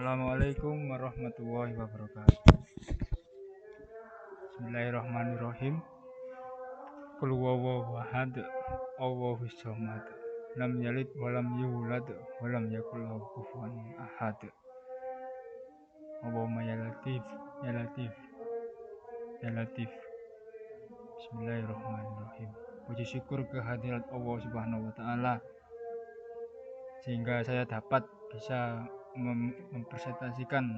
Assalamualaikum warahmatullahi wabarakatuh. Bismillahirrahmanirrahim. Qul huwallahu ahad, Allahus samad. Lam yalid walam yulad walam yakul lahu kufuwan ahad. Allahumma ya latif, ya latif, ya latif. Bismillahirrahmanirrahim. Puji syukur kehadirat Allah Subhanahu wa taala sehingga saya dapat bisa mempresentasikan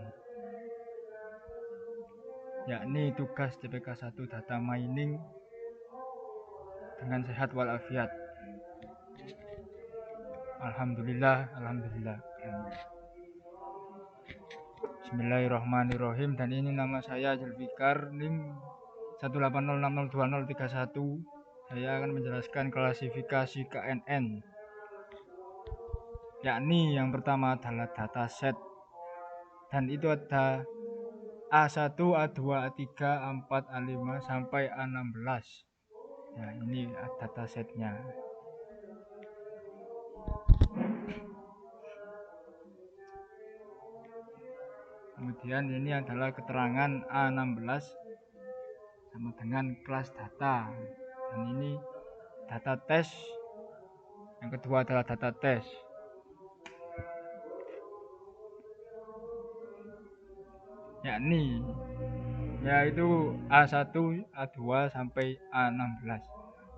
yakni tugas TPK 1 data mining dengan sehat walafiat. Alhamdulillah. Bismillahirrahmanirrahim. Dan ini nama saya Zulfikar, NIM 180602031. Saya akan menjelaskan klasifikasi KNN, yakni yang pertama adalah dataset, dan itu ada A1, A2, A3, A4, A5 sampai A16. Nah, ini datasetnya. Kemudian ini adalah keterangan A16 sama dengan kelas data. Dan ini data tes. Yang kedua adalah data tes. Yakni yaitu A1, A2 sampai A16.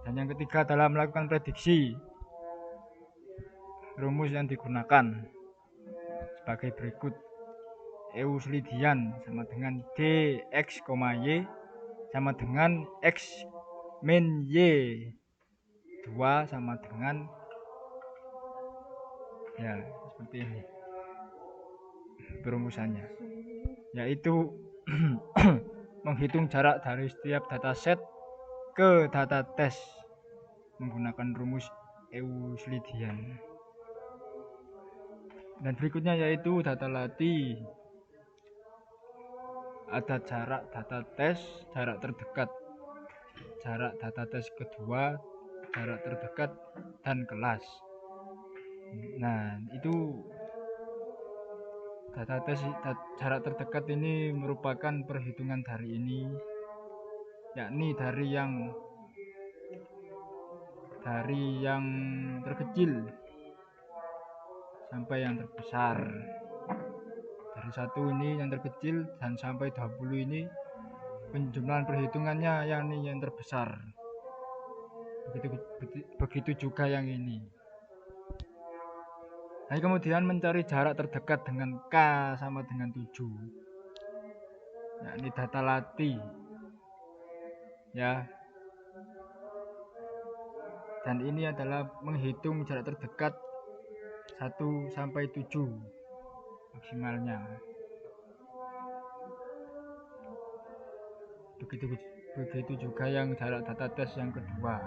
Dan yang ketiga adalah melakukan prediksi. Rumus yang digunakan sebagai berikut. Euslidian sama dengan dx, y sama dengan x min y 2 sama dengan ya seperti ini perumusannya, yaitu menghitung jarak dari setiap dataset ke data tes menggunakan rumus Euslidian. Dan berikutnya yaitu data latih. Ada jarak data tes, jarak terdekat, jarak data tes kedua, jarak terdekat, dan kelas. Nah, itu data tes jarak terdekat ini merupakan perhitungan dari ini, yakni dari yang terkecil sampai yang terbesar. Dari 1 ini yang terkecil dan sampai 20 ini penjumlahan perhitungannya yakni yang terbesar. Begitu juga yang ini. Nah, kemudian mencari jarak terdekat dengan K sama dengan 7, yakni data latih ya. Dan ini adalah menghitung jarak terdekat 1 sampai 7 maksimalnya. Begitu juga yang jarak data tes yang kedua.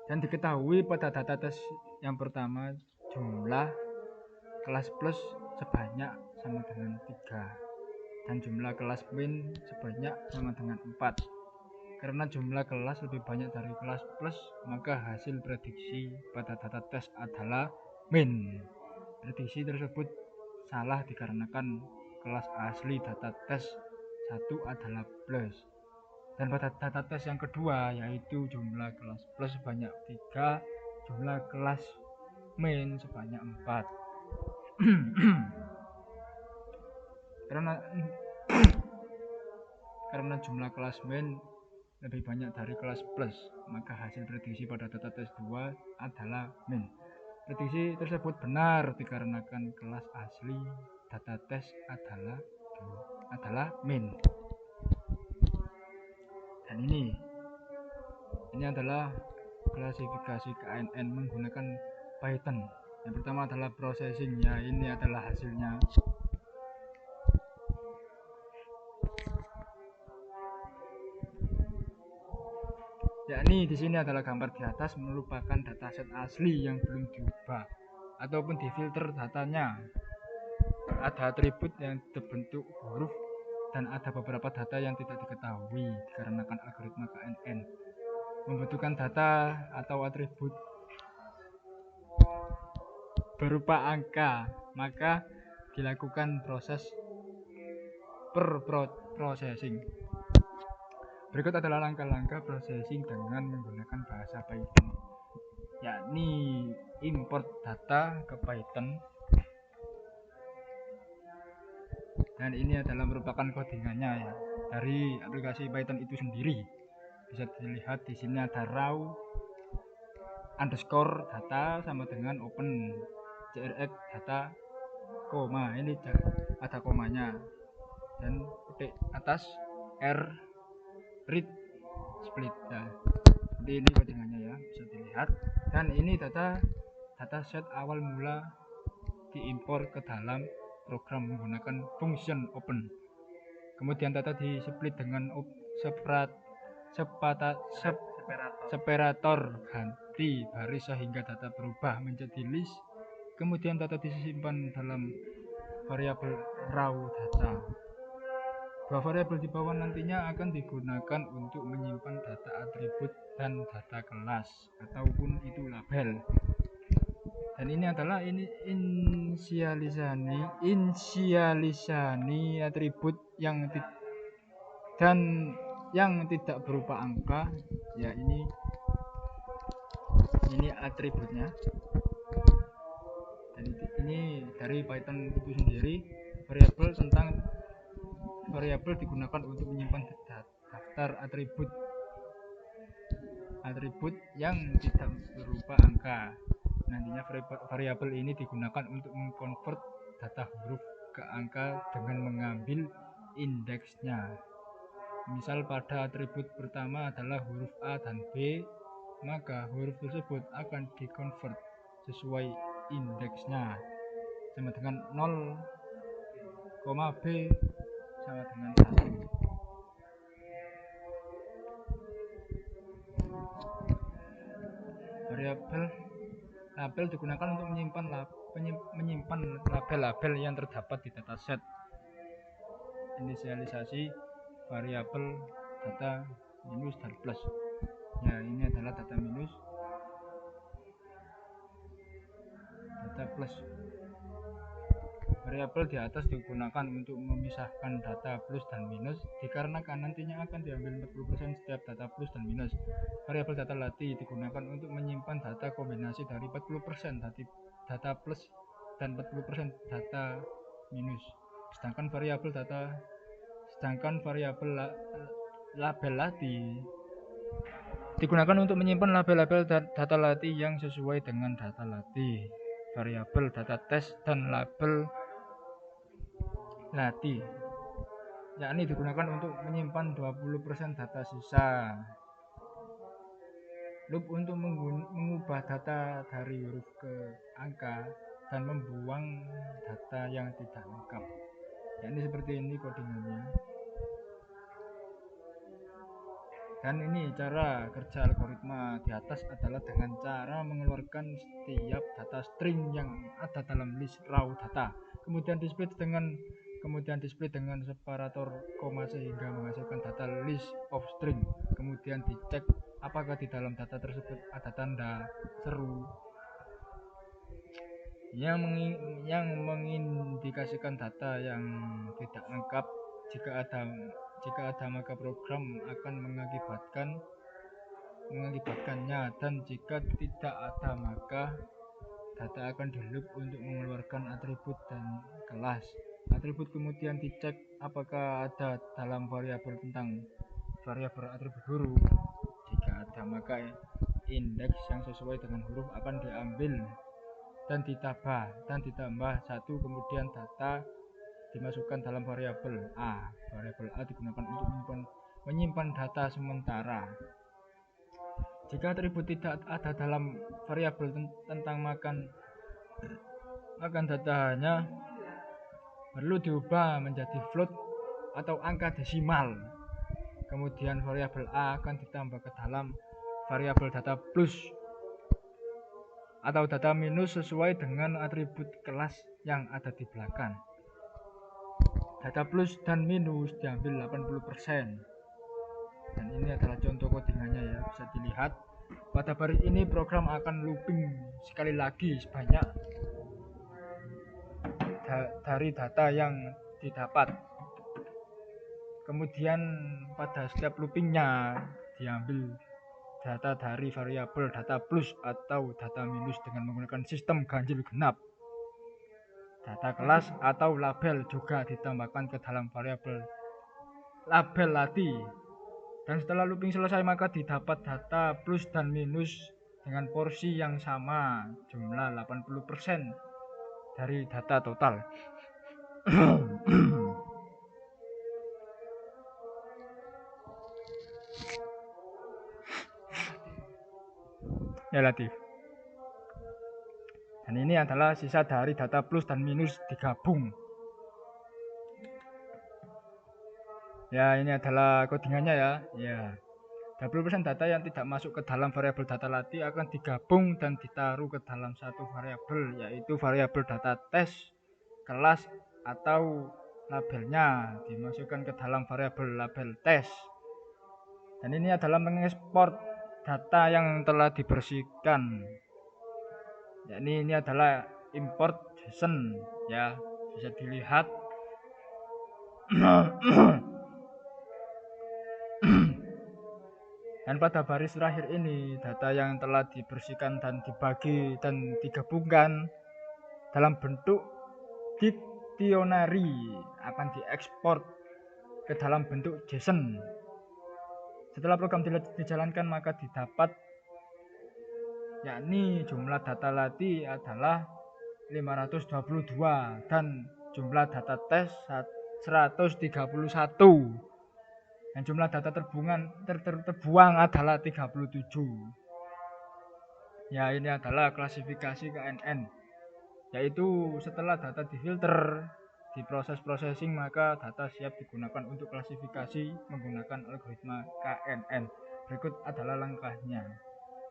Dan diketahui pada data tes yang pertama jumlah kelas plus sebanyak sama dengan 3 dan jumlah kelas min sebanyak sama dengan 4. Karena jumlah kelas lebih banyak dari kelas plus, maka hasil prediksi pada data tes adalah min. Prediksi tersebut salah dikarenakan kelas asli data tes 1 adalah plus. Dan pada data tes yang kedua yaitu jumlah kelas plus sebanyak 3, jumlah kelas min sebanyak 4. Karena jumlah kelas min lebih banyak dari kelas plus, maka hasil prediksi pada data tes 2 adalah min. Prediksi tersebut benar dikarenakan kelas asli data tes adalah min. Dan ini adalah klasifikasi KNN menggunakan Python. Yang pertama adalah processing, ya ini adalah hasilnya. Yakni di sini adalah gambar di atas merupakan dataset asli yang belum diubah ataupun difilter datanya. Ada atribut yang berbentuk huruf dan ada beberapa data yang tidak diketahui dikarenakan algoritma KNN membutuhkan data atau atribut berupa angka, maka dilakukan proses processing. Berikut adalah langkah-langkah processing dengan menggunakan bahasa Python, yakni import data ke Python, dan ini adalah merupakan codingannya ya dari aplikasi Python itu sendiri. Bisa dilihat di sini ada raw underscore data sama dengan open crx data koma, ini ada komanya, dan petik atas r read split. Nah, jadi ini codingannya ya, bisa dilihat. Dan ini data set awal mula diimpor ke dalam program menggunakan function open. Kemudian data di split dengan separator ganti baris sehingga data berubah menjadi list. Kemudian data disimpan dalam variabel raw data. Dua variabel di bawah nantinya akan digunakan untuk menyimpan data atribut dan data kelas ataupun itu label. Dan ini adalah inisialisasi atribut yang tidak berupa angka ya, ini atributnya. Dan ini dari Python itu sendiri, variabel digunakan untuk menyimpan daftar atribut yang tidak berupa angka. Nantinya variabel ini digunakan untuk mengkonvert data huruf ke angka dengan mengambil indeksnya. Misal pada atribut pertama adalah huruf A dan B, maka huruf tersebut akan dikonvert sesuai indeksnya sama dengan 0, B sama dengan 1. Variabel label digunakan untuk menyimpan label-label yang terdapat di dataset. Inisialisasi variabel data minus dan plus. Ya, ini adalah data minus, data plus. Variabel di atas digunakan untuk memisahkan data plus dan minus dikarenakan nantinya akan diambil 40% setiap data plus dan minus. Variabel data lati digunakan untuk menyimpan data kombinasi dari 40% data plus dan 40% data minus. Sedangkan label lati digunakan untuk menyimpan label-label data lati yang sesuai dengan data lati. Variabel data test dan label lati yakni digunakan untuk menyimpan 20% data sisa. Loop untuk mengubah data dari huruf ke angka dan membuang data yang tidak lengkap. Yakni seperti ini codingannya. Dan ini cara kerja algoritma di atas adalah dengan cara mengeluarkan setiap data string yang ada dalam list raw data, kemudian display dengan separator koma sehingga menghasilkan data list of string. Kemudian dicek apakah di dalam data tersebut ada tanda seru yang mengindikasikan data yang tidak lengkap. Jika ada maka program akan mengakibatkannya, dan jika tidak ada maka data akan di loop untuk mengeluarkan atribut dan kelas. Atribut kemudian dicek apakah ada dalam variabel atribut huruf. Jika ada maka indeks yang sesuai dengan huruf akan diambil dan ditambah 1, kemudian data dimasukkan dalam variabel A. Variabel A digunakan untuk menyimpan data sementara. Jika atribut tidak ada dalam variabel tentang makan data hanya perlu diubah menjadi float atau angka desimal. Kemudian variabel A akan ditambah ke dalam variabel data plus atau data minus sesuai dengan atribut kelas yang ada di belakang. data plus dan minus diambil 80%. Dan ini adalah contoh codingannya ya, bisa dilihat. Pada baris ini program akan looping sekali lagi sebanyak dari data yang didapat. Kemudian pada setiap loopingnya diambil data dari variabel data plus atau data minus dengan menggunakan sistem ganjil genap. Data kelas atau label juga ditambahkan ke dalam variabel label lati. Dan setelah looping selesai maka didapat data plus dan minus dengan porsi yang sama, jumlah 80% dari data total. Relatif. Dan ini adalah sisa dari data plus dan minus digabung. Ya, ini adalah codingannya ya. Ya. 20% data yang tidak masuk ke dalam variabel data lati akan digabung dan ditaruh ke dalam satu variabel, yaitu variabel data tes kelas atau labelnya dimasukkan ke dalam variabel label tes. Dan ini adalah mengekspor data yang telah dibersihkan. Yakni ini adalah import JSON ya, bisa dilihat. Dan pada baris terakhir ini data yang telah dibersihkan dan dibagi dan digabungkan dalam bentuk dictionary akan diekspor ke dalam bentuk JSON. Setelah program dijalankan maka didapat yakni jumlah data lati adalah 522 dan jumlah data tes 131 dan jumlah data terbuang adalah 37. Ya, ini adalah klasifikasi KNN, yaitu setelah data difilter, diproses processing, maka data siap digunakan untuk klasifikasi menggunakan algoritma KNN. Berikut adalah langkahnya.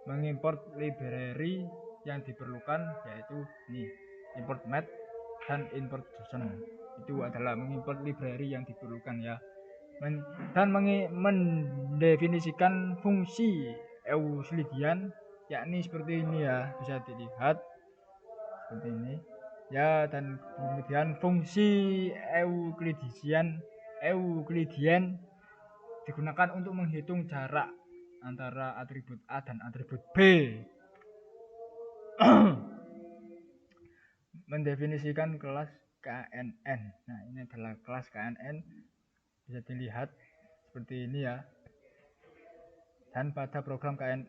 Mengimport library yang diperlukan, yaitu nih, import math dan import JSON. Itu adalah mengimport library yang diperlukan ya. Dan mendefinisikan fungsi Euclidean, yakni seperti ini ya, bisa dilihat seperti ini ya. Dan kemudian fungsi Euclidean digunakan untuk menghitung jarak antara atribut A dan atribut B. Mendefinisikan kelas KNN. Nah, ini adalah kelas KNN, bisa dilihat seperti ini ya. Dan pada program KNN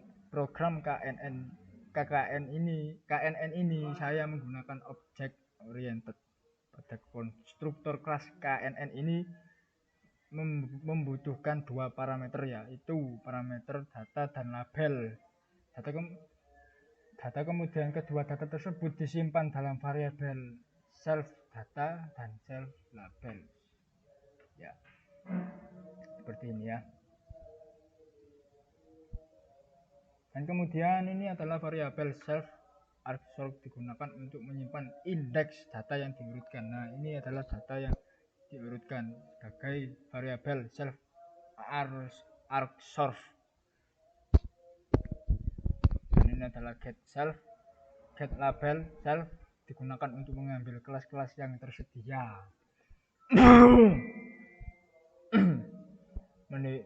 ini saya menggunakan object oriented. Pada konstruktor kelas KNN ini membutuhkan dua parameter, yaitu parameter data dan label. Data kemudian kedua data tersebut disimpan dalam variabel self data dan self label. Ya, seperti ini ya. Dan kemudian ini adalah variabel self argsolve digunakan untuk menyimpan indeks data yang diurutkan. Nah, ini adalah data yang diurutkan sebagai variabel self argsolve. Dan ini adalah get self, get label self digunakan untuk mengambil kelas-kelas yang tersedia.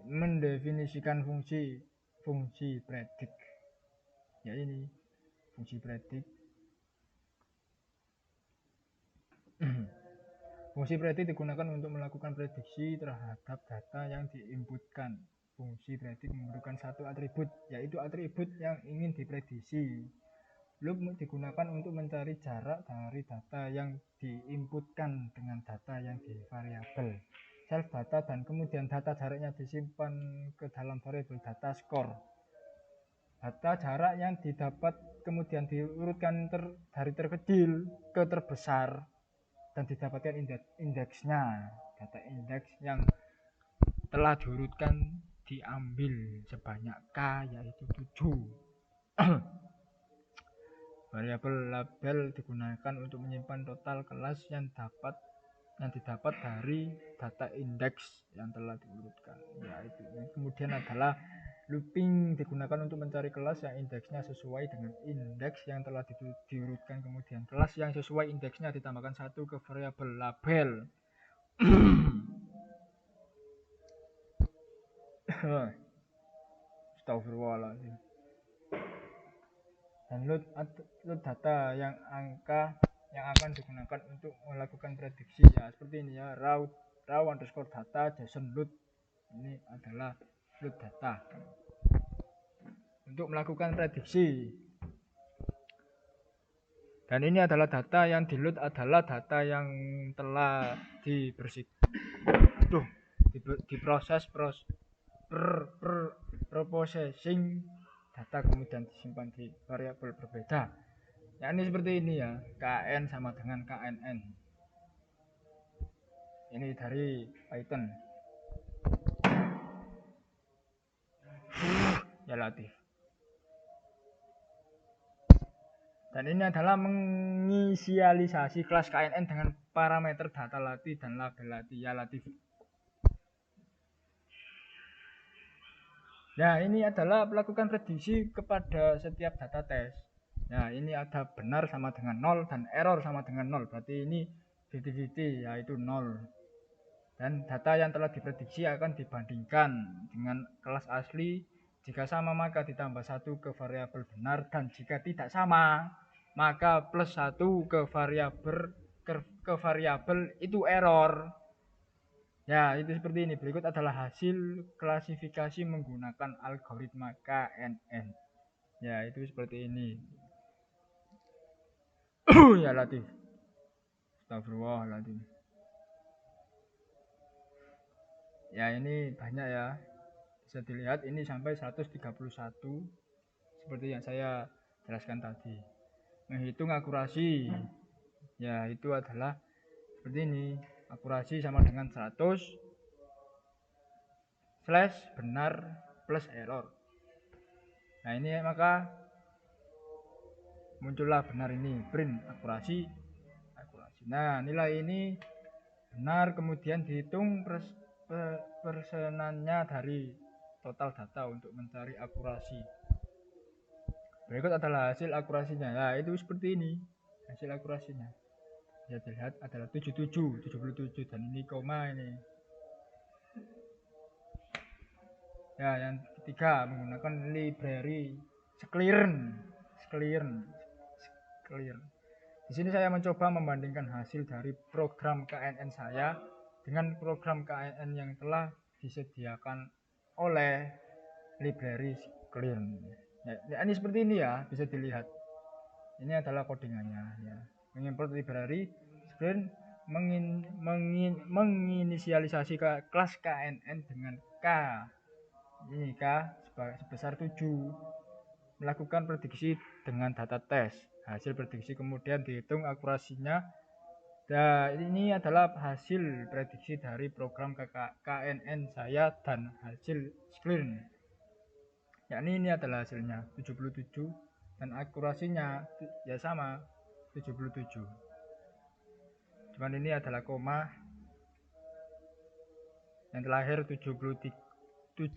Mendefinisikan fungsi predik. Ya, ini fungsi predik. Fungsi predik digunakan untuk melakukan prediksi terhadap data yang diinputkan. Fungsi predik memerlukan satu atribut, yaitu atribut yang ingin diprediksi. Loop digunakan untuk mencari jarak dari data yang diinputkan dengan data yang di variabel self data, dan kemudian data jaraknya disimpan ke dalam variabel data score. Data jarak yang didapat kemudian diurutkan dari terkecil ke terbesar dan didapatkan indeksnya. Data indeks yang telah diurutkan diambil sebanyak K, yaitu 7. Variabel label digunakan untuk menyimpan total kelas yang dapat yang didapat dari data indeks yang telah diurutkan. Ya, itu. Kemudian adalah looping digunakan untuk mencari kelas yang indeksnya sesuai dengan indeks yang telah diurutkan. Kemudian kelas yang sesuai indeksnya ditambahkan 1 ke variabel label. Astagfirullahaladzim. Dan load data yang angka yang akan digunakan untuk melakukan prediksi, ya seperti ini ya, raw underscore data JSON load. Ini adalah load data untuk melakukan prediksi. Dan ini adalah data yang di load adalah data yang telah diproses processing data, kemudian disimpan di variabel berbeda. Ya, ini seperti ini ya, KN sama dengan KNN. Ini dari Python. Ya Latif. Dan ini adalah menginisialisasi kelas KNN dengan parameter data Latif dan label Latif. Ya Latif. Nah, ini adalah melakukan prediksi kepada setiap data tes. Nah, ini ada benar sama dengan 0 dan error sama dengan 0. Berarti ini 50-50, yaitu 0. Dan data yang telah diprediksi akan dibandingkan dengan kelas asli. Jika sama maka ditambah 1 ke variabel benar, dan jika tidak sama maka plus 1 ke variabel itu error. Ya, itu seperti ini. Berikut adalah hasil klasifikasi menggunakan algoritma KNN. Ya, itu seperti ini. Ya Latif. Astagfirullahaladzim. Ya, ini banyak ya. Bisa dilihat ini sampai 131 seperti yang saya jelaskan tadi. Menghitung akurasi. Ya, itu adalah seperti ini. Akurasi sama dengan 100 slash benar plus error. Nah, ini maka muncullah benar ini, print akurasi. Nah, nilai ini benar, kemudian dihitung persenannya dari total data untuk mencari akurasi. Berikut adalah hasil akurasinya. Nah, itu seperti ini hasil akurasinya. Bisa dilihat adalah 77, dan ini koma ini. Ya, yang ketiga menggunakan library Scliern. Di sini saya mencoba membandingkan hasil dari program KNN saya dengan program KNN yang telah disediakan oleh library Scliern. Ya, ini seperti ini ya, bisa dilihat. Ini adalah codingannya ya. Mengimport library Scliern menginisialisasi kelas KNN dengan K. Ini K sebesar 7. Melakukan prediksi dengan data tes. Hasil prediksi kemudian dihitung akurasinya. Dan ini adalah hasil prediksi dari program KNN saya dan hasil Scliern. Yakni ini adalah hasilnya 77 dan akurasinya ya sama 77. Cuman ini adalah koma. Yang terakhir 732.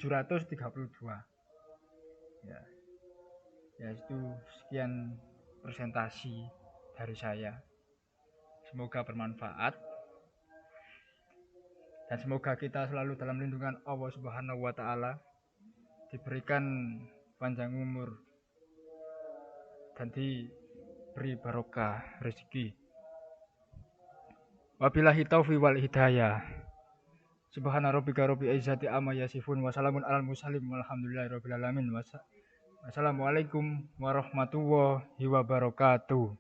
Ya itu sekian presentasi dari saya. Semoga bermanfaat dan semoga kita selalu dalam lindungan Allah Subhanahu wa taala, diberikan panjang umur dan diberi barokah rezeki. Wabillahi taufiq wal hidayah. Subhana rabbika rabbil izzati amma yasifun wa salamun alal mursalin walhamdulillahirabbil alamin. Wassalamualaikum warahmatullahi wabarakatuh.